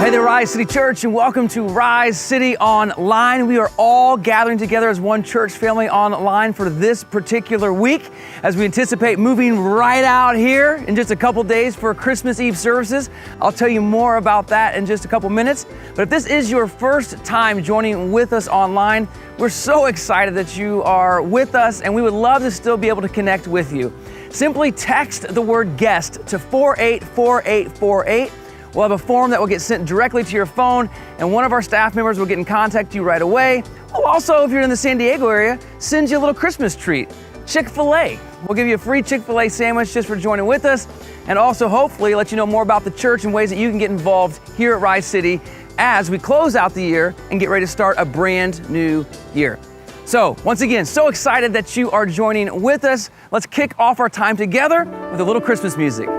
Hey there, Rise City Church, and welcome to Rise City Online. We are all gathering together as one church family online for this particular week as we anticipate moving right out here in just a couple days for Christmas Eve services. I'll tell you more about that in just a couple minutes. But if this is your first time joining with us online, we're so excited that you are with us, and we would love to still be able to connect with you. Simply text the word guest to 484848. We'll have a form that will get sent directly to your phone, and one of our staff members will get in contact with you right away. We'll also, if you're in the San Diego area, send you a little Christmas treat, Chick-fil-A. We'll give you a free Chick-fil-A sandwich just for joining with us, and also hopefully let you know more about the church and ways that you can get involved here at Rise City as we close out the year and get ready to start a brand new year. So once again, so excited that you are joining with us. Let's kick off our time together with a little Christmas music.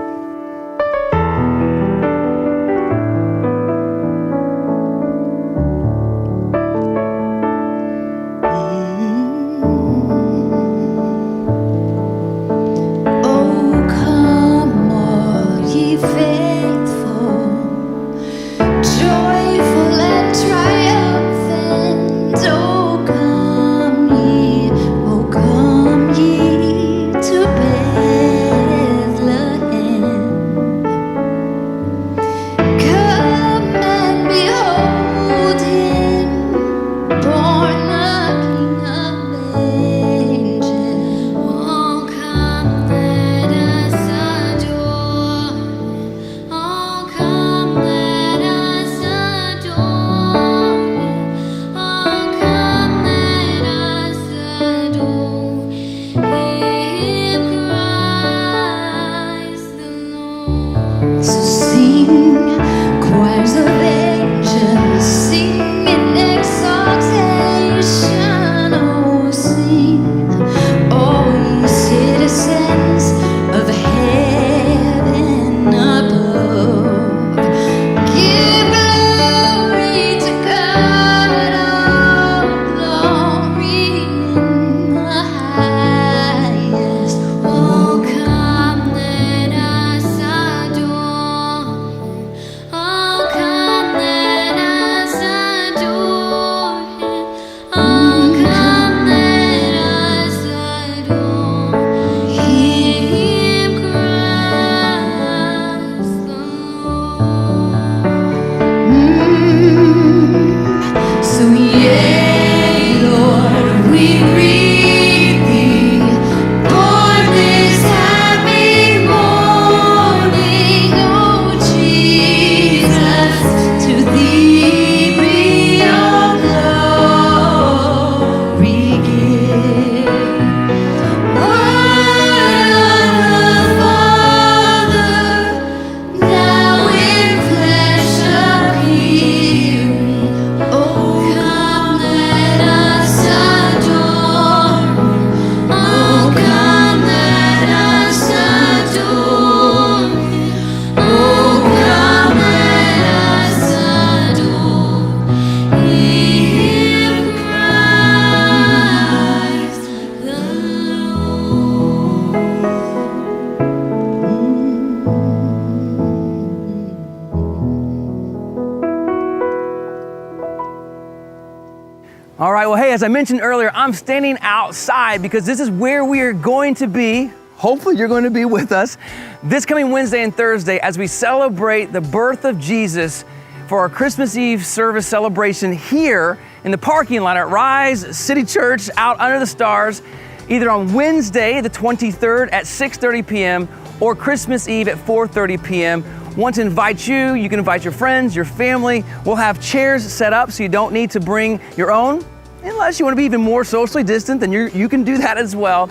All right, well, hey, as I mentioned earlier, I'm standing outside because this is where we are going to be. Hopefully you're going to be with us this coming Wednesday and Thursday as we celebrate the birth of Jesus for our Christmas Eve service celebration here in the parking lot at Rise City Church out under the stars, either on Wednesday, the 23rd at 6:30 p.m. or Christmas Eve at 4:30 p.m. Want to invite you, you can invite your friends, your family. We'll have chairs set up so you don't need to bring your own, unless you want to be even more socially distant, then you can do that as well.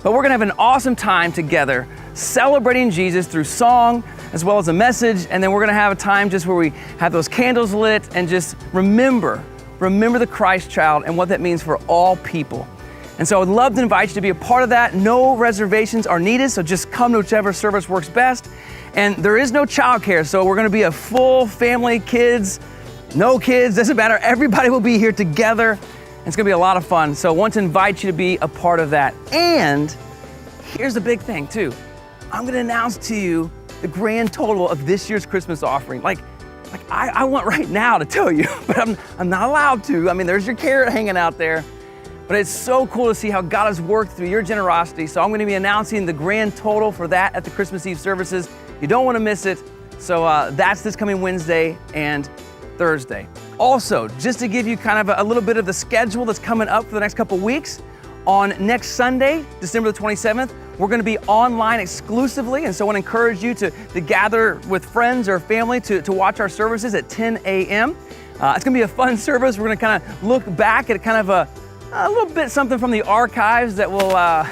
But we're gonna have an awesome time together celebrating Jesus through song as well as a message, and then we're gonna have a time just where we have those candles lit and just remember the Christ child and what that means for all people. And so I would love to invite you to be a part of that. No reservations are needed, so just come to whichever service works best. And there is no childcare, so we're gonna be a full family, kids, no kids, doesn't matter. Everybody will be here together. It's gonna be a lot of fun. So I want to invite you to be a part of that. And here's the big thing too. I'm gonna announce to you the grand total of this year's Christmas offering. Like, Like, I want right now to tell you, but I'm not allowed to. I mean, there's your carrot hanging out there. But it's so cool to see how God has worked through your generosity. So I'm going to be announcing the grand total for that at the Christmas Eve services. You don't want to miss it. So that's this coming Wednesday and Thursday. Also, just to give you kind of a little bit of the schedule that's coming up for the next couple weeks, on next Sunday, December the 27th, we're going to be online exclusively. And so I want to encourage you to gather with friends or family to watch our services at 10 a.m. It's going to be a fun service. We're going to kind of look back at kind of a little bit something from the archives that will, I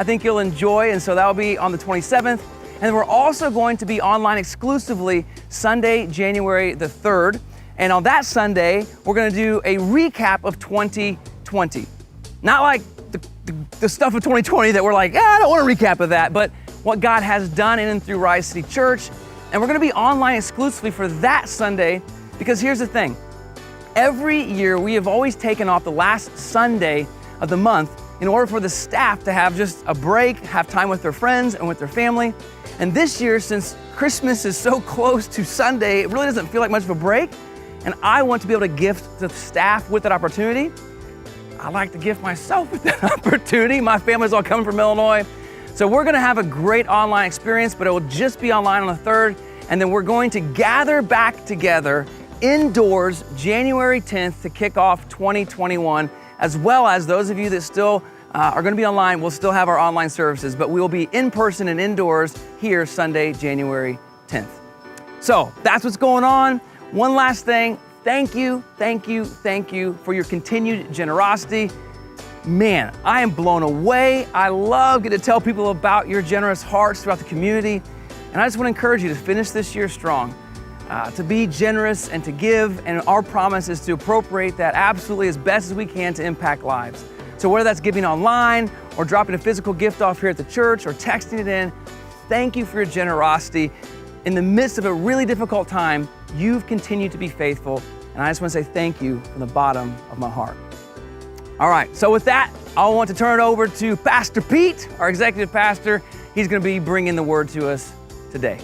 think you'll enjoy. And so that will be on the 27th. And we're also going to be online exclusively Sunday, January the 3rd. And on that Sunday, we're going to do a recap of 2020. Not like the stuff of 2020 that we're like, I don't want to recap of that, but what God has done in and through Rise City Church. And we're going to be online exclusively for that Sunday, because here's the thing. Every year, we have always taken off the last Sunday of the month in order for the staff to have just a break, have time with their friends and with their family. And this year, since Christmas is so close to Sunday, it really doesn't feel like much of a break. And I want to be able to gift the staff with that opportunity. I like to gift myself with that opportunity. My family's all coming from Illinois. So we're gonna have a great online experience, but it will just be online on the 3rd. And then we're going to gather back together indoors January 10th to kick off 2021, as well as those of you that still are gonna be online, we'll still have our online services, but we will be in person and indoors here Sunday, January 10th. So that's what's going on. One last thing. Thank you for your continued generosity. Man, I am blown away. I love getting to tell people about your generous hearts throughout the community. And I just want to encourage you to finish this year strong, to be generous and to give. And our promise is to appropriate that absolutely as best as we can to impact lives. So whether that's giving online or dropping a physical gift off here at the church or texting it in, thank you for your generosity. In the midst of a really difficult time, you've continued to be faithful. And I just want to say thank you from the bottom of my heart. All right, so with that, I want to turn it over to Pastor Pete, our executive pastor. He's going to be bringing the word to us today.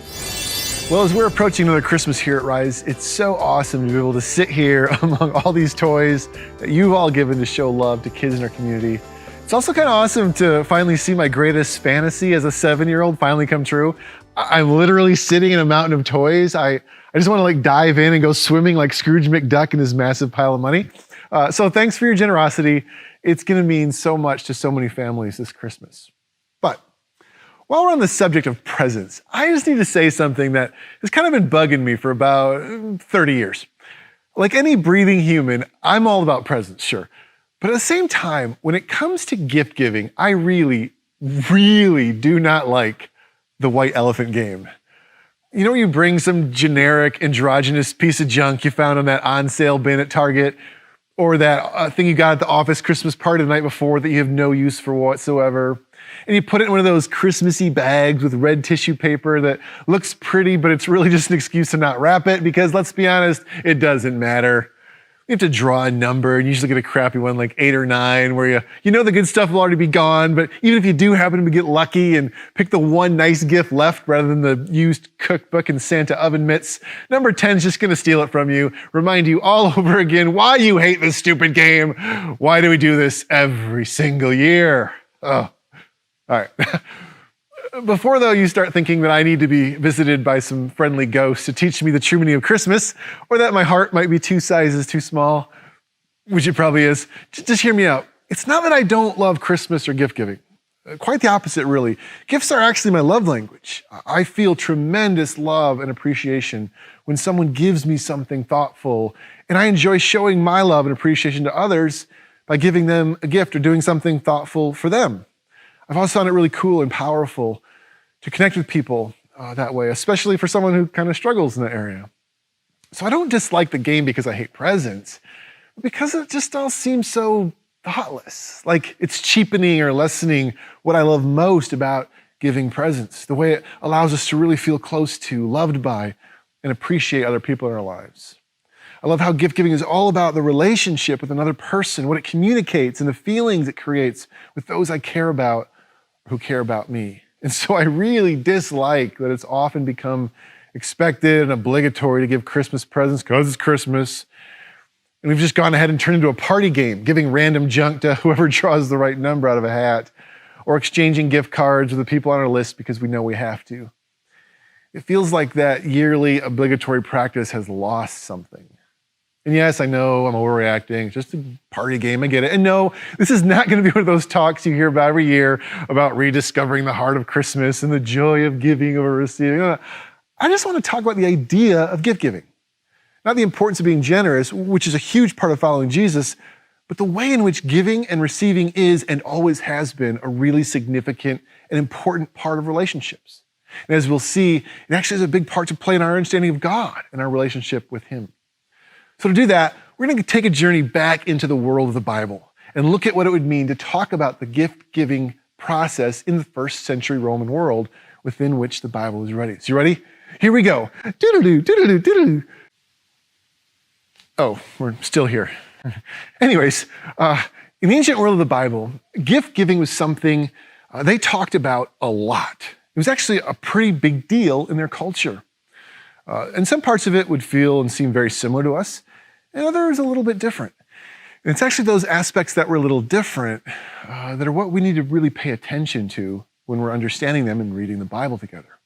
Well, as we're approaching another Christmas here at Rise, it's so awesome to be able to sit here among all these toys that you've all given to show love to kids in our community. It's also kind of awesome to finally see my greatest fantasy as a 7-year-old finally come true. I'm literally sitting in a mountain of toys. I just want to like dive in and go swimming like Scrooge McDuck in his massive pile of money. So thanks for your generosity. It's going to mean so much to so many families this Christmas. But while we're on the subject of presents, I just need to say something that has kind of been bugging me for about 30 years. Like any breathing human, I'm all about presents, sure. But at the same time, when it comes to gift giving, I really do not like the white elephant game. You know, you bring some generic androgynous piece of junk you found on that on sale bin at Target, or that thing you got at the office Christmas party the night before that you have no use for whatsoever. And you put it in one of those Christmassy bags with red tissue paper that looks pretty, but it's really just an excuse to not wrap it because let's be honest, it doesn't matter. You have to draw a number and you usually get a crappy one like 8 or 9 where you know the good stuff will already be gone, but even if you do happen to get lucky and pick the one nice gift left rather than the used cookbook and Santa oven mitts, number 10 is just gonna steal it from you, remind you all over again why you hate this stupid game. Why do we do this every single year? Oh, all right. Before, though, you start thinking that I need to be visited by some friendly ghosts to teach me the true meaning of Christmas, or that my heart might be 2 sizes too small, which it probably is, just hear me out. It's not that I don't love Christmas or gift giving. Quite the opposite, really. Gifts are actually my love language. I feel tremendous love and appreciation when someone gives me something thoughtful, and I enjoy showing my love and appreciation to others by giving them a gift or doing something thoughtful for them. I've also found it really cool and powerful to connect with people that way, especially for someone who kind of struggles in that area. So I don't dislike the game because I hate presents, but because it just all seems so thoughtless. Like it's cheapening or lessening what I love most about giving presents, the way it allows us to really feel close to, loved by, and appreciate other people in our lives. I love how gift giving is all about the relationship with another person, what it communicates and the feelings it creates with those I care about who care about me. And so I really dislike that it's often become expected and obligatory to give Christmas presents because it's Christmas. And we've just gone ahead and turned into a party game, giving random junk to whoever draws the right number out of a hat, or exchanging gift cards with the people on our list because we know we have to. It feels like that yearly obligatory practice has lost something. And yes, I know I'm overreacting, it's just a party game, I get it. And no, this is not gonna be one of those talks you hear about every year about rediscovering the heart of Christmas and the joy of giving over receiving. I just wanna talk about the idea of gift giving. Not the importance of being generous, which is a huge part of following Jesus, but the way in which giving and receiving is and always has been a really significant and important part of relationships. And as we'll see, it actually has a big part to play in our understanding of God and our relationship with Him. So to do that, we're going to take a journey back into the world of the Bible and look at what it would mean to talk about the gift-giving process in the first century Roman world within which the Bible is ready. So you ready? Here we go. Doodle-doo, doodle-doo, doodle-doo. Oh, we're still here. Anyways, in the ancient world of the Bible, gift-giving was something they talked about a lot. It was actually a pretty big deal in their culture. And some parts of it would feel and seem very similar to us, and others a little bit different. And it's actually those aspects that were a little different that are what we need to really pay attention to when we're understanding them and reading the Bible together.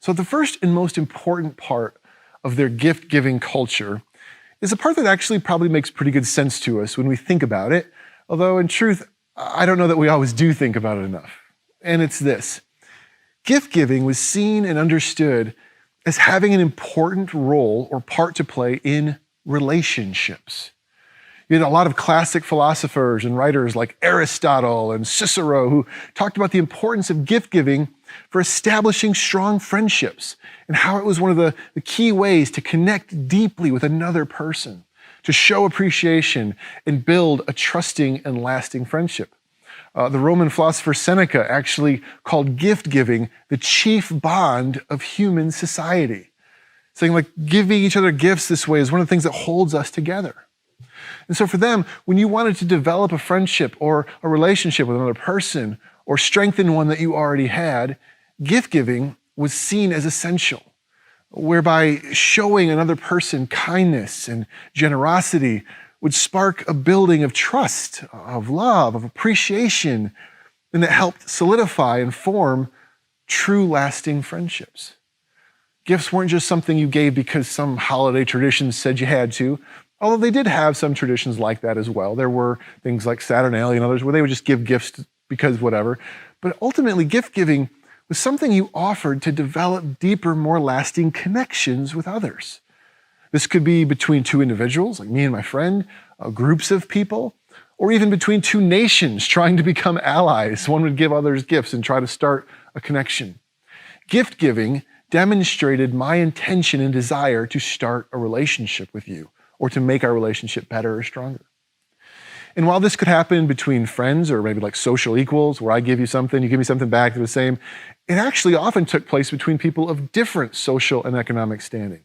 So the first and most important part of their gift-giving culture is a part that actually probably makes pretty good sense to us when we think about it, although in truth, I don't know that we always do think about it enough. And it's this. Gift-giving was seen and understood as having an important role or part to play in relationships. You had a lot of classic philosophers and writers like Aristotle and Cicero who talked about the importance of gift-giving for establishing strong friendships and how it was one of the key ways to connect deeply with another person, to show appreciation and build a trusting and lasting friendship. The Roman philosopher Seneca actually called gift-giving the chief bond of human society, saying like giving each other gifts this way is one of the things that holds us together. And so for them, when you wanted to develop a friendship or a relationship with another person or strengthen one that you already had, gift-giving was seen as essential, whereby showing another person kindness and generosity would spark a building of trust, of love, of appreciation, and that helped solidify and form true lasting friendships. Gifts weren't just something you gave because some holiday tradition said you had to, although they did have some traditions like that as well. There were things like Saturnalia and others where they would just give gifts because whatever. But ultimately, gift giving was something you offered to develop deeper, more lasting connections with others. This could be between two individuals, like me and my friend, groups of people, or even between two nations trying to become allies. One would give others gifts and try to start a connection. Gift giving demonstrated my intention and desire to start a relationship with you or to make our relationship better or stronger. And while this could happen between friends or maybe like social equals, where I give you something, you give me something back, they're the same, it actually often took place between people of different social and economic standing,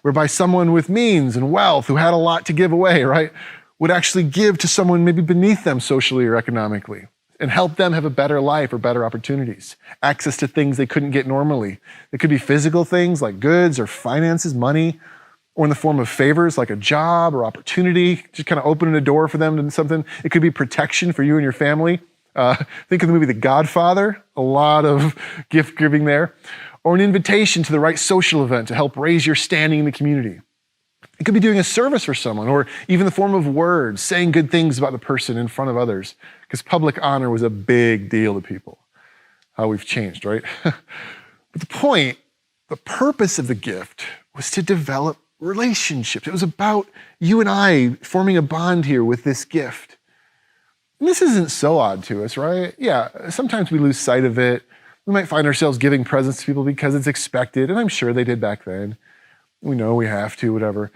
whereby someone with means and wealth who had a lot to give away, right, would actually give to someone maybe beneath them socially or economically and help them have a better life or better opportunities, access to things they couldn't get normally. It could be physical things like goods or finances, money, or in the form of favors like a job or opportunity, just kind of opening a door for them to something. It could be protection for you and your family. Think of the movie The Godfather, a lot of gift giving there. Or an invitation to the right social event to help raise your standing in the community. It could be doing a service for someone, or even the form of words, saying good things about the person in front of others, because public honor was a big deal to people. How we've changed, right? But the purpose of the gift was to develop relationships. It was about you and I forming a bond here with this gift. And this isn't so odd to us, right? Yeah, sometimes we lose sight of it. We might find ourselves giving presents to people because it's expected, and I'm sure they did back then. We know we have to, whatever.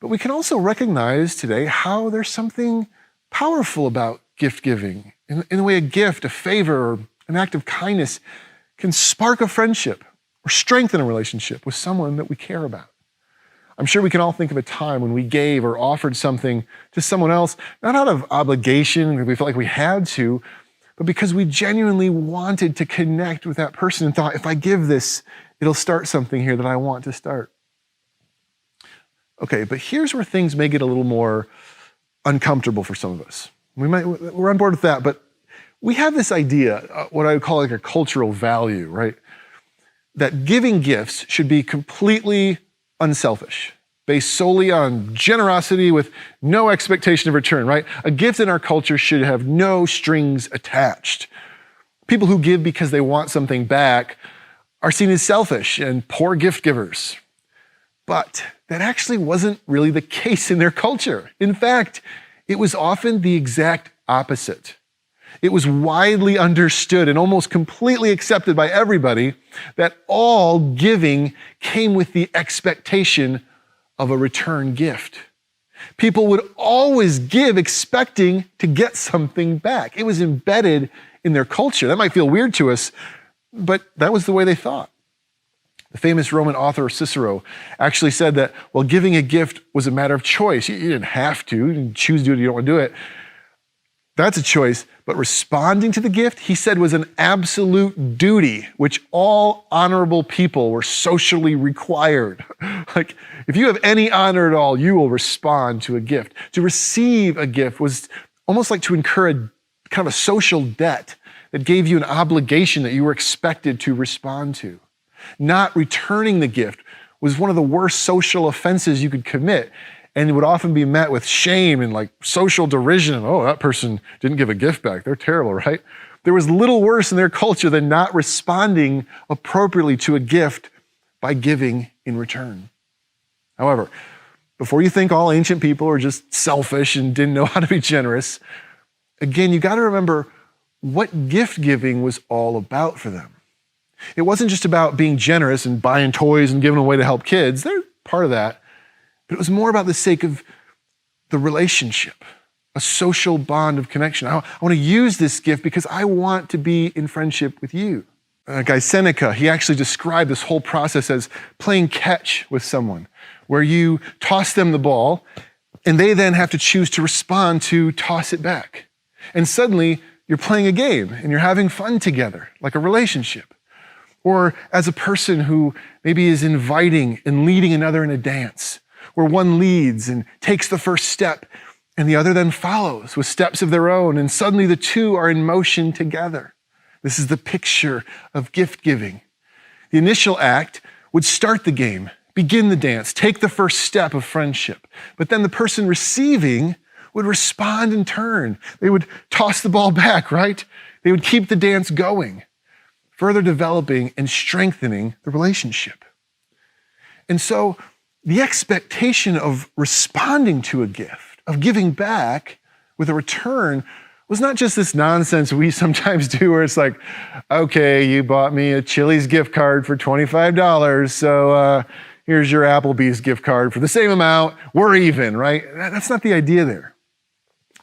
But we can also recognize today how there's something powerful about gift giving. In the way a gift, a favor, or an act of kindness can spark a friendship or strengthen a relationship with someone that we care about. I'm sure we can all think of a time when we gave or offered something to someone else, not out of obligation, we felt like we had to, but because we genuinely wanted to connect with that person and thought, if I give this, it'll start something here that I want to start. Okay, but here's where things may get a little more uncomfortable for some of us. We're on board with that, but we have this idea, what I would call like a cultural value, right? That giving gifts should be completely unselfish, based solely on generosity with no expectation of return, right? A gift in our culture should have no strings attached. People who give because they want something back are seen as selfish and poor gift givers. But that actually wasn't really the case in their culture. In fact, it was often the exact opposite. It was widely understood and almost completely accepted by everybody that all giving came with the expectation of a return gift. People would always give expecting to get something back. It was embedded in their culture. That might feel weird to us, but that was the way they thought. The famous Roman author Cicero actually said that, well, giving a gift was a matter of choice. You didn't have to. You didn't choose to do it if you don't want to do it. That's a choice. But responding to the gift, he said, was an absolute duty, which all honorable people were socially required. Like, if you have any honor at all, you will respond to a gift. To receive a gift was almost like to incur a kind of a social debt that gave you an obligation that you were expected to respond to. Not returning the gift was one of the worst social offenses you could commit, and it would often be met with shame and like social derision. Oh, that person didn't give a gift back. They're terrible, right? There was little worse in their culture than not responding appropriately to a gift by giving in return. However, before you think all ancient people are just selfish and didn't know how to be generous, again, you got to remember what gift giving was all about for them. It wasn't just about being generous and buying toys and giving away to help kids. They're part of that. But it was more about the sake of the relationship, a social bond of connection. I want to use this gift because I want to be in friendship with you. A guy, Seneca, he actually described this whole process as playing catch with someone, where you toss them the ball and they then have to choose to respond to toss it back. And suddenly you're playing a game and you're having fun together, like a relationship. Or as a person who maybe is inviting and leading another in a dance, where one leads and takes the first step and the other then follows with steps of their own, and suddenly the two are in motion together. This is the picture of gift giving. The initial act would start the game, begin the dance, take the first step of friendship. But then the person receiving would respond in turn. They would toss the ball back, right? They would keep the dance going, further developing and strengthening the relationship. And so the expectation of responding to a gift, of giving back with a return, was not just this nonsense we sometimes do where it's like, okay, you bought me a Chili's gift card for $25, so here's your Applebee's gift card for the same amount, we're even, right? That's not the idea there.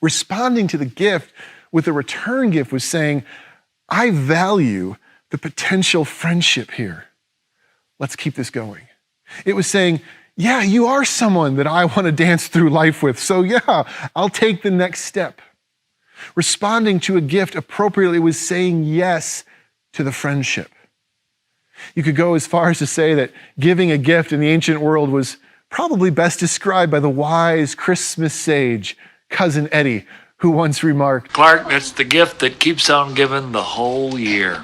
Responding to the gift with a return gift was saying, I value the potential friendship here. Let's keep this going. It was saying, yeah, you are someone that I want to dance through life with, so yeah, I'll take the next step. Responding to a gift appropriately was saying yes to the friendship. You could go as far as to say that giving a gift in the ancient world was probably best described by the wise Christmas sage, Cousin Eddie, who once remarked, Clark, it's the gift that keeps on giving the whole year.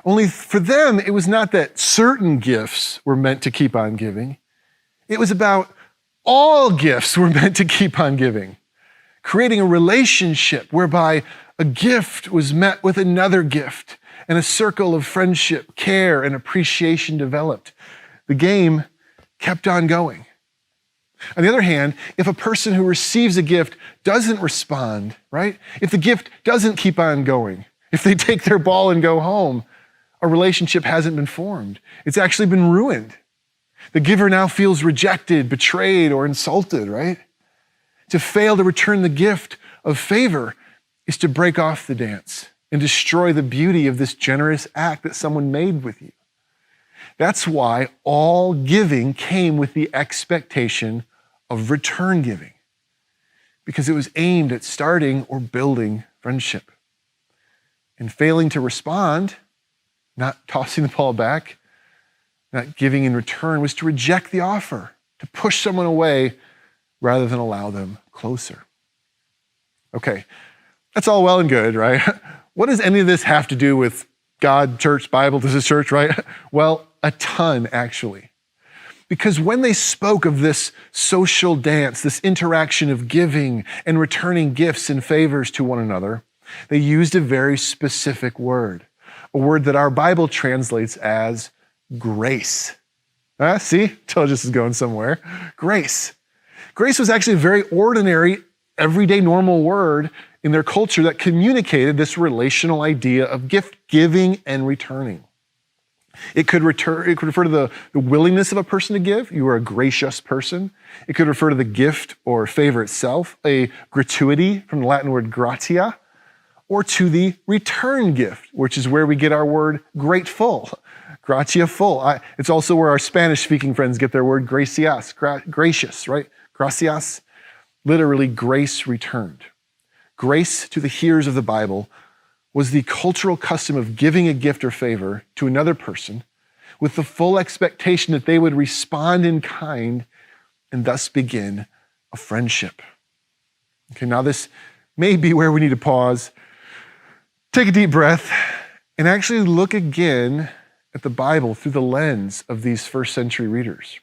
Only for them, it was not that certain gifts were meant to keep on giving. It was about all gifts were meant to keep on giving, creating a relationship whereby a gift was met with another gift and a circle of friendship, care, and appreciation developed. The game kept on going. On the other hand, if a person who receives a gift doesn't respond, right? If the gift doesn't keep on going, if they take their ball and go home, a relationship hasn't been formed. It's actually been ruined. The giver now feels rejected, betrayed, or insulted, right? To fail to return the gift of favor is to break off the dance and destroy the beauty of this generous act that someone made with you. That's why all giving came with the expectation of return giving, because it was aimed at starting or building friendship. And failing to respond, not tossing the ball back, not giving in return, was to reject the offer, to push someone away rather than allow them closer. Okay, that's all well and good, right? What does any of this have to do with God, church, Bible? This is church, right? Well, a ton, actually. Because when they spoke of this social dance, this interaction of giving and returning gifts and favors to one another, they used a very specific word, a word that our Bible translates as grace. See, told you this is going somewhere. Grace. Grace was actually a very ordinary, everyday, normal word in their culture that communicated this relational idea of gift giving and returning. It could refer to the willingness of a person to give. You are a gracious person. It could refer to the gift or favor itself, a gratuity from the Latin word gratia, or to the return gift, which is where we get our word grateful, gratia full. It's also where our Spanish-speaking friends get their word gracias, gracious, right? Gracias, literally grace returned. Grace to the hearers of the Bible was the cultural custom of giving a gift or favor to another person with the full expectation that they would respond in kind and thus begin a friendship. Okay, now this may be where we need to pause, take a deep breath, and actually look again at the Bible through the lens of these first century readers,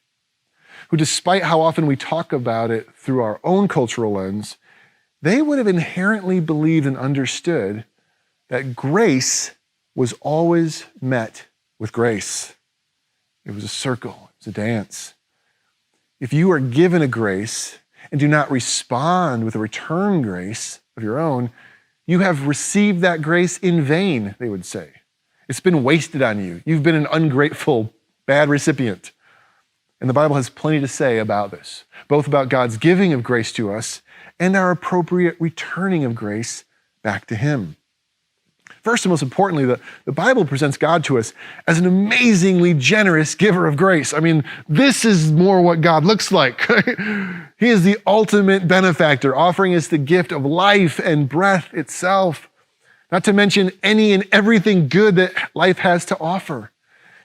who, despite how often we talk about it through our own cultural lens, they would have inherently believed and understood that grace was always met with grace. It was a circle, it was a dance. If you are given a grace and do not respond with a return grace of your own, you have received that grace in vain, they would say. It's been wasted on you. You've been an ungrateful, bad recipient. And the Bible has plenty to say about this, both about God's giving of grace to us and our appropriate returning of grace back to Him. First and most importantly, the Bible presents God to us as an amazingly generous giver of grace. I mean, this is more what God looks like. He is the ultimate benefactor, offering us the gift of life and breath itself, not to mention any and everything good that life has to offer.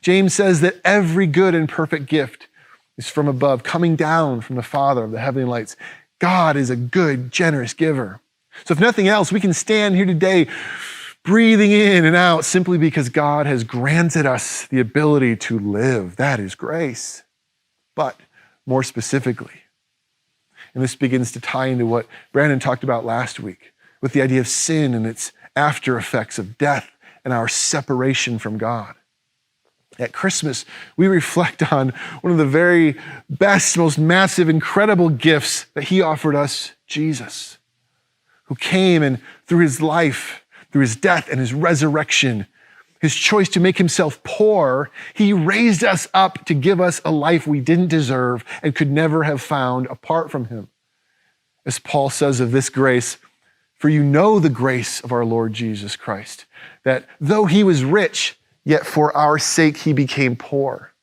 James says that every good and perfect gift is from above, coming down from the Father of the heavenly lights. God is a good, generous giver. So if nothing else, we can stand here today breathing in and out simply because God has granted us the ability to live. That is grace. But more specifically, and this begins to tie into what Brandon talked about last week, with the idea of sin and its after effects of death and our separation from God. At Christmas, we reflect on one of the very best, most massive, incredible gifts that He offered us, Jesus, who came and through His life, through His death and His resurrection, His choice to make Himself poor, He raised us up to give us a life we didn't deserve and could never have found apart from Him. As Paul says of this grace, for you know the grace of our Lord Jesus Christ, that though He was rich, yet for our sake He became poor,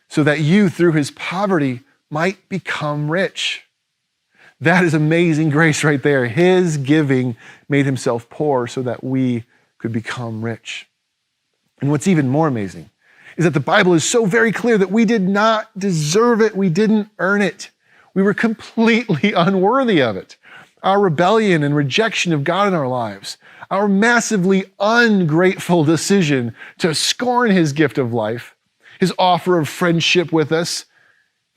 so that you through His poverty might become rich. That is amazing grace right there. His giving made Himself poor so that we could become rich. And what's even more amazing is that the Bible is so very clear that we did not deserve it. We didn't earn it. We were completely unworthy of it. Our rebellion and rejection of God in our lives, our massively ungrateful decision to scorn His gift of life, His offer of friendship with us,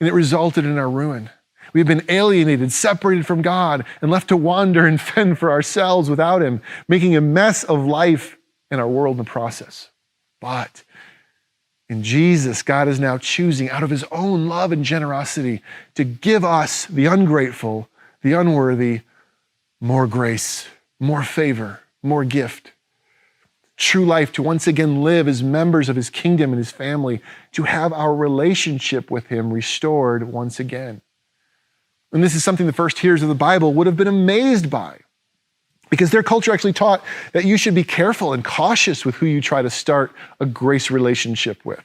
and it resulted in our ruin. We've been alienated, separated from God, and left to wander and fend for ourselves without Him, making a mess of life and our world in the process. But in Jesus, God is now choosing out of His own love and generosity to give us, the ungrateful, the unworthy, more grace, more favor, more gift. True life to once again live as members of His kingdom and His family, to have our relationship with Him restored once again. And this is something the first hearers of the Bible would have been amazed by, because their culture actually taught that you should be careful and cautious with who you try to start a grace relationship with.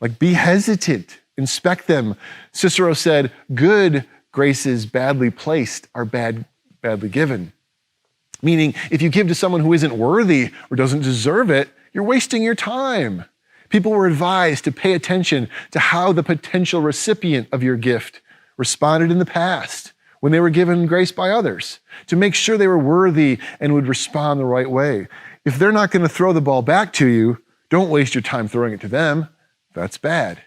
Like, be hesitant, inspect them. Cicero said, good graces badly placed are badly given. Meaning, if you give to someone who isn't worthy or doesn't deserve it, you're wasting your time. People were advised to pay attention to how the potential recipient of your gift responded in the past when they were given grace by others, to make sure they were worthy and would respond the right way. If they're not going to throw the ball back to you, don't waste your time throwing it to them. That's bad.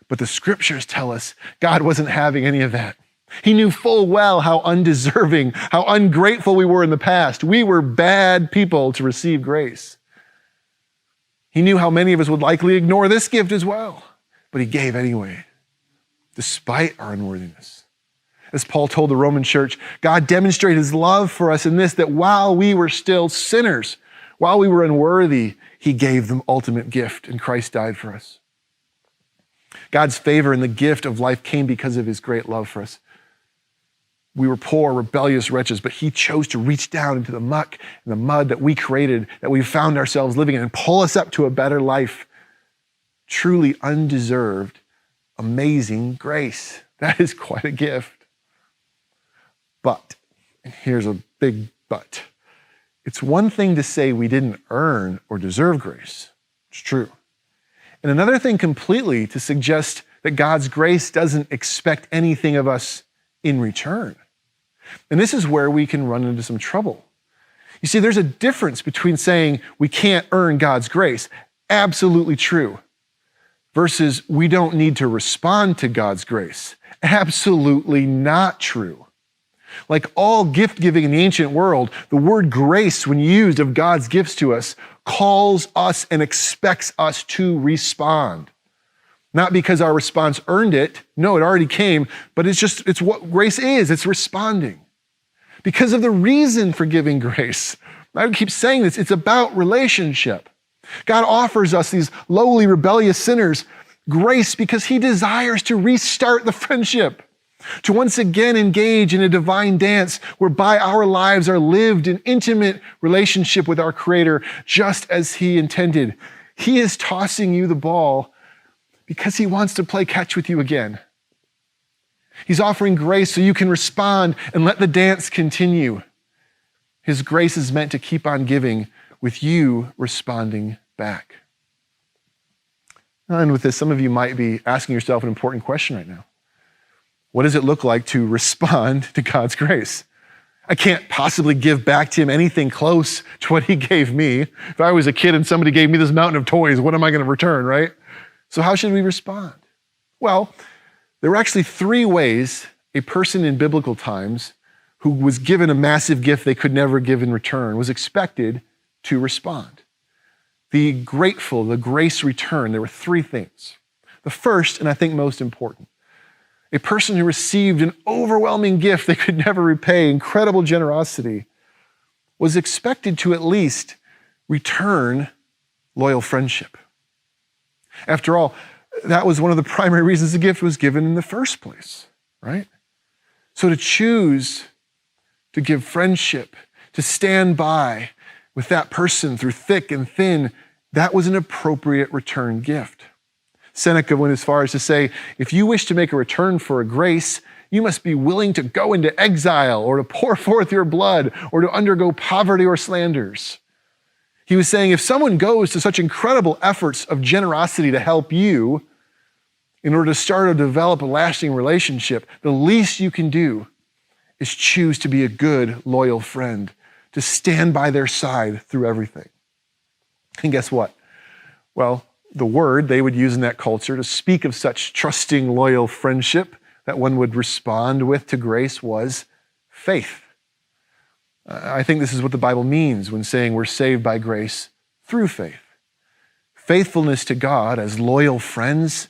But the scriptures tell us God wasn't having any of that. He knew full well how undeserving, how ungrateful we were in the past. We were bad people to receive grace. He knew how many of us would likely ignore this gift as well, but he gave anyway, despite our unworthiness. As Paul told the Roman church, God demonstrated his love for us in this, that while we were still sinners, while we were unworthy, he gave the ultimate gift, and Christ died for us. God's favor and the gift of life came because of his great love for us. We were poor, rebellious wretches, but he chose to reach down into the muck and the mud that we created, that we found ourselves living in, and pull us up to a better life. Truly undeserved, amazing grace. That is quite a gift. But, and here's a big but, it's one thing to say we didn't earn or deserve grace. It's true. And another thing completely to suggest that God's grace doesn't expect anything of us in return. And this is where we can run into some trouble. You see, there's a difference between saying we can't earn God's grace, absolutely true, versus we don't need to respond to God's grace, absolutely not true. Like all gift giving in the ancient world, the word grace, when used of God's gifts to us, calls us and expects us to respond. Not because our response earned it. No, it already came, but it's what grace is. It's responding. Because of the reason for giving grace. I keep saying this, it's about relationship. God offers us, these lowly, rebellious sinners, grace because he desires to restart the friendship, to once again engage in a divine dance whereby our lives are lived in intimate relationship with our Creator, just as he intended. He is tossing you the ball because he wants to play catch with you again. He's offering grace so you can respond and let the dance continue. His grace is meant to keep on giving with you responding back. And with this, some of you might be asking yourself an important question right now. What does it look like to respond to God's grace? I can't possibly give back to him anything close to what he gave me. If I was a kid and somebody gave me this mountain of toys, what am I going to return, right? So how should we respond? Well, there were actually 3 ways a person in biblical times who was given a massive gift they could never give in return was expected to respond. The grateful, the grace return, there were 3 things. The first, and I think most important, a person who received an overwhelming gift they could never repay, incredible generosity, was expected to at least return loyal friendship. After all, that was one of the primary reasons the gift was given in the first place, right? So to choose to give friendship, to stand by with that person through thick and thin, that was an appropriate return gift. Seneca went as far as to say, if you wish to make a return for a grace, you must be willing to go into exile or to pour forth your blood or to undergo poverty or slanders. He was saying, if someone goes to such incredible efforts of generosity to help you in order to start or develop a lasting relationship, the least you can do is choose to be a good, loyal friend, to stand by their side through everything. And guess what? Well, the word they would use in that culture to speak of such trusting, loyal friendship that one would respond with to grace was faith. I think this is what the Bible means when saying we're saved by grace through faith. Faithfulness to God as loyal friends,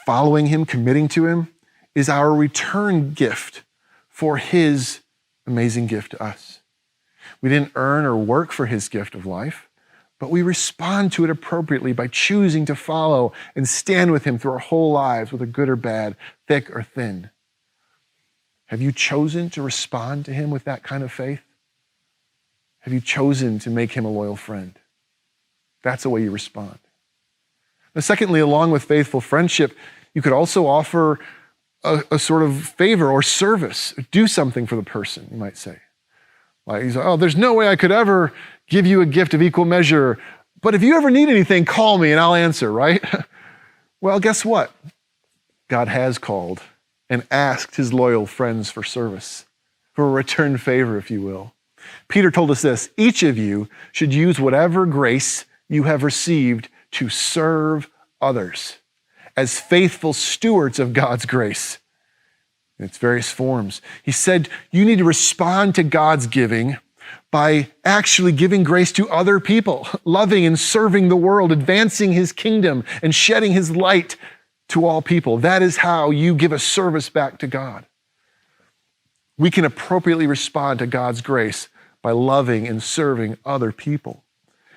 following him, committing to him, is our return gift for his amazing gift to us. We didn't earn or work for his gift of life, but we respond to it appropriately by choosing to follow and stand with him through our whole lives, whether good or bad, thick or thin. Have you chosen to respond to him with that kind of faith? Have you chosen to make him a loyal friend? That's the way you respond. Now, secondly, along with faithful friendship, you could also offer a sort of favor or service. Do something for the person, you might say. Like he's like, oh, there's no way I could ever give you a gift of equal measure. But if you ever need anything, call me and I'll answer, right? Well, guess what? God has called and asked his loyal friends for service, for a return favor, if you will. Peter told us this: each of you should use whatever grace you have received to serve others as faithful stewards of God's grace in its various forms. He said you need to respond to God's giving by actually giving grace to other people, loving and serving the world, advancing his kingdom, and shedding his light to all people. That is how you give a service back to God. We can appropriately respond to God's grace by loving and serving other people.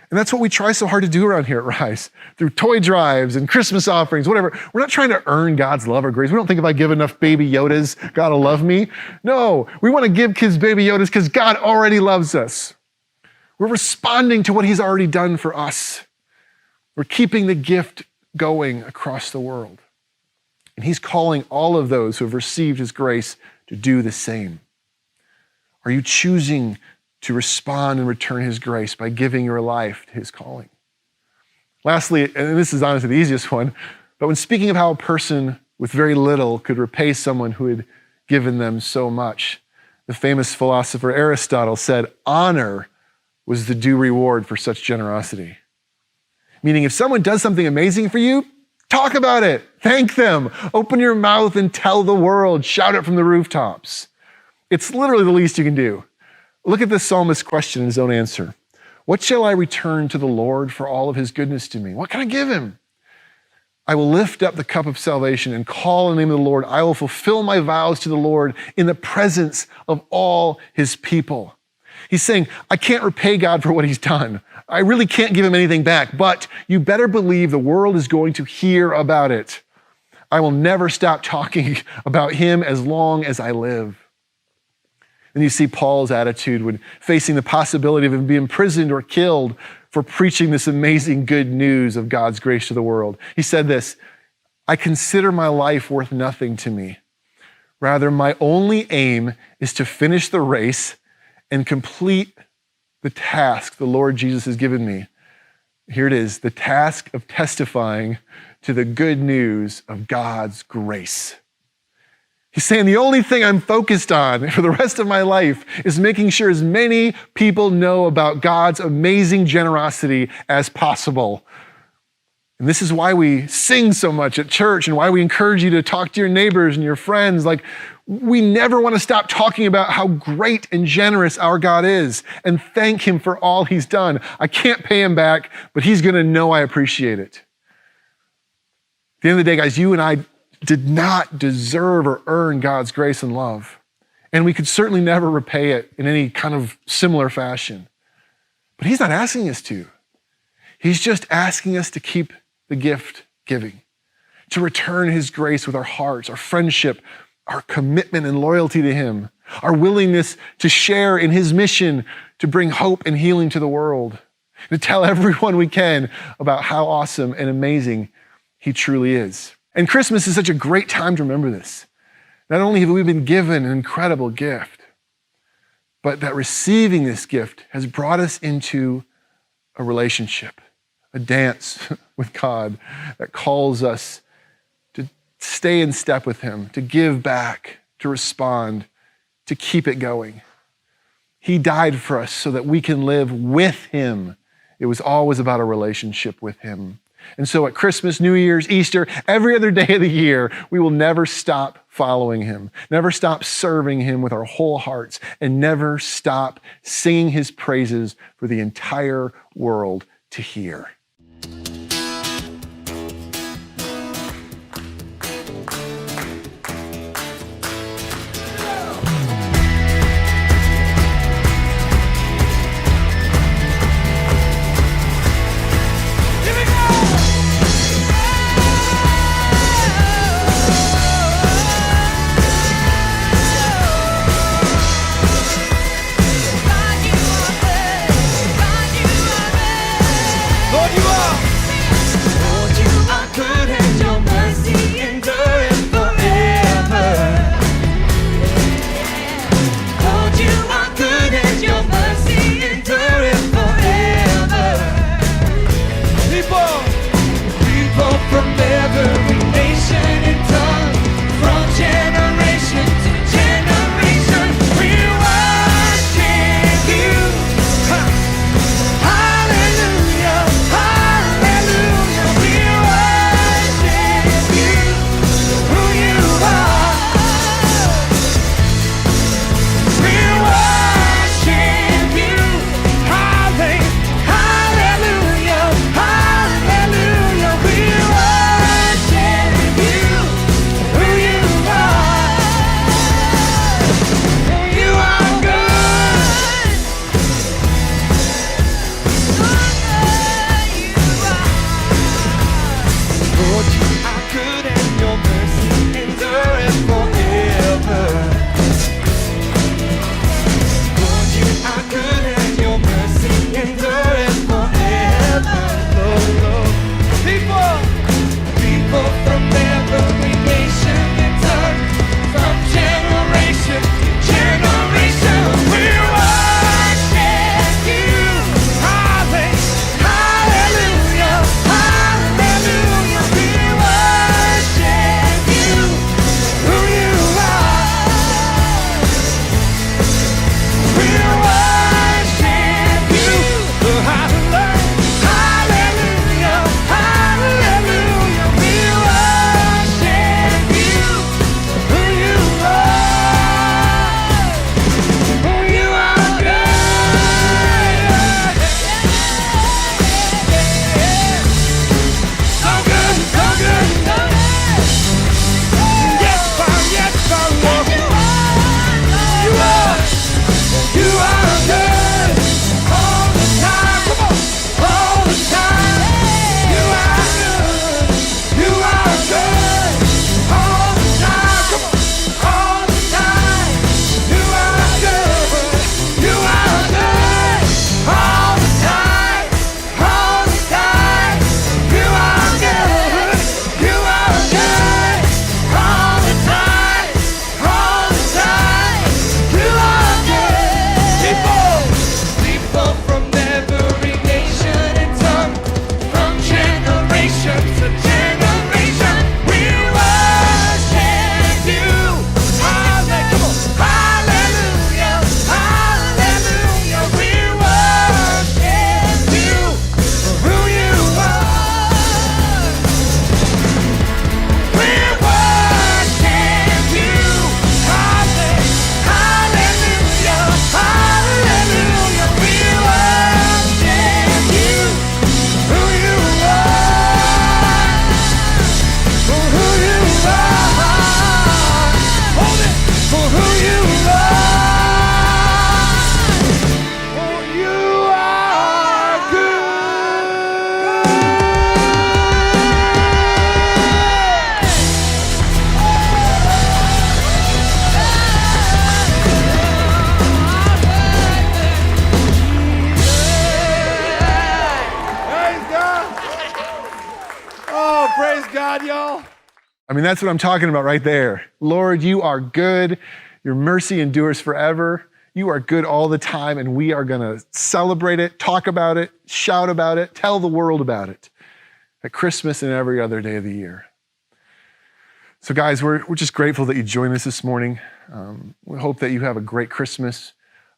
And that's what we try so hard to do around here at Rise, through toy drives and Christmas offerings, whatever. We're not trying to earn God's love or grace. We don't think if I give enough baby Yodas, God will love me. No, we want to give kids baby Yodas because God already loves us. We're responding to what he's already done for us. We're keeping the gift going across the world. And he's calling all of those who have received his grace to do the same. Are you choosing to respond and return his grace by giving your life to his calling? Lastly, and this is honestly the easiest one, but when speaking of how a person with very little could repay someone who had given them so much, the famous philosopher Aristotle said, honor was the due reward for such generosity. Meaning if someone does something amazing for you, talk about it, thank them, open your mouth and tell the world, shout it from the rooftops. It's literally the least you can do. Look at the psalmist's question in his own answer. What shall I return to the Lord for all of his goodness to me? What can I give him? I will lift up the cup of salvation and call on the name of the Lord. I will fulfill my vows to the Lord in the presence of all his people. He's saying, I can't repay God for what he's done. I really can't give him anything back, but you better believe the world is going to hear about it. I will never stop talking about him as long as I live. And you see Paul's attitude when facing the possibility of him being imprisoned or killed for preaching this amazing good news of God's grace to the world. He said this, I consider my life worth nothing to me. Rather, my only aim is to finish the race and complete the task the Lord Jesus has given me. Here it is, the task of testifying to the good news of God's grace. He's saying the only thing I'm focused on for the rest of my life is making sure as many people know about God's amazing generosity as possible. And this is why we sing so much at church and why we encourage you to talk to your neighbors and your friends. Like, we never want to stop talking about how great and generous our God is and thank him for all he's done. I can't pay him back, but he's going to know I appreciate it. At the end of the day, guys, you and I did not deserve or earn God's grace and love. And we could certainly never repay it in any kind of similar fashion. But he's not asking us to. He's just asking us to keep the gift giving, to return his grace with our hearts, our friendship, our commitment and loyalty to him, our willingness to share in his mission to bring hope and healing to the world, to tell everyone we can about how awesome and amazing he truly is. And Christmas is such a great time to remember this. Not only have we been given an incredible gift, but that receiving this gift has brought us into a relationship, a dance with God that calls us to stay in step with him, to give back, to respond, to keep it going. He died for us so that we can live with him. It was always about a relationship with him. And so at Christmas, New Year's, Easter, every other day of the year, we will never stop following him, never stop serving him with our whole hearts, and never stop singing his praises for the entire world to hear. Your God, y'all. I mean, that's what I'm talking about right there. Lord, you are good. Your mercy endures forever. You are good all the time, and we are going to celebrate it, talk about it, shout about it, tell the world about it at Christmas and every other day of the year. So guys, we're just grateful that you joined us this morning. We hope that you have a great Christmas.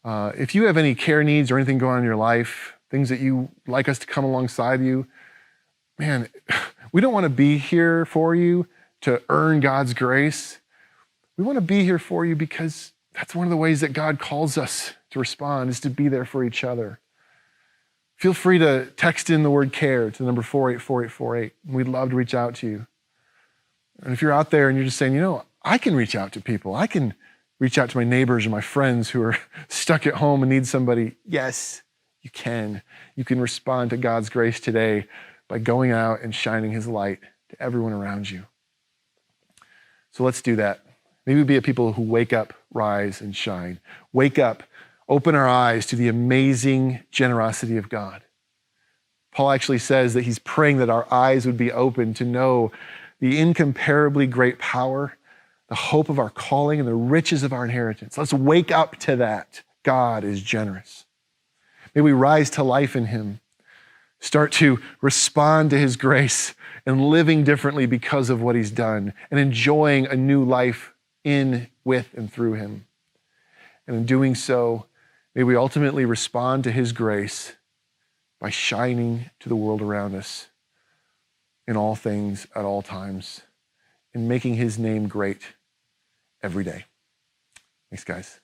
If you have any care needs or anything going on in your life, things that you like us to come alongside you, man, we don't want to be here for you to earn God's grace. We want to be here for you because that's one of the ways that God calls us to respond, is to be there for each other. Feel free to text in the word CARE to the number 484848. We'd love to reach out to you. And if you're out there and you're just saying, I can reach out to people. I can reach out to my neighbors or my friends who are stuck at home and need somebody. Yes, you can. You can respond to God's grace today by going out and shining his light to everyone around you. So let's do that. Maybe be a people who wake up, rise, and shine. Wake up, open our eyes to the amazing generosity of God. Paul actually says that he's praying that our eyes would be open to know the incomparably great power, the hope of our calling, and the riches of our inheritance. Let's wake up to that. God is generous. May we rise to life in him, start to respond to his grace and living differently because of what he's done, and enjoying a new life in, with, and through him. And in doing so, may we ultimately respond to his grace by shining to the world around us in all things at all times, and making his name great every day. Thanks, guys.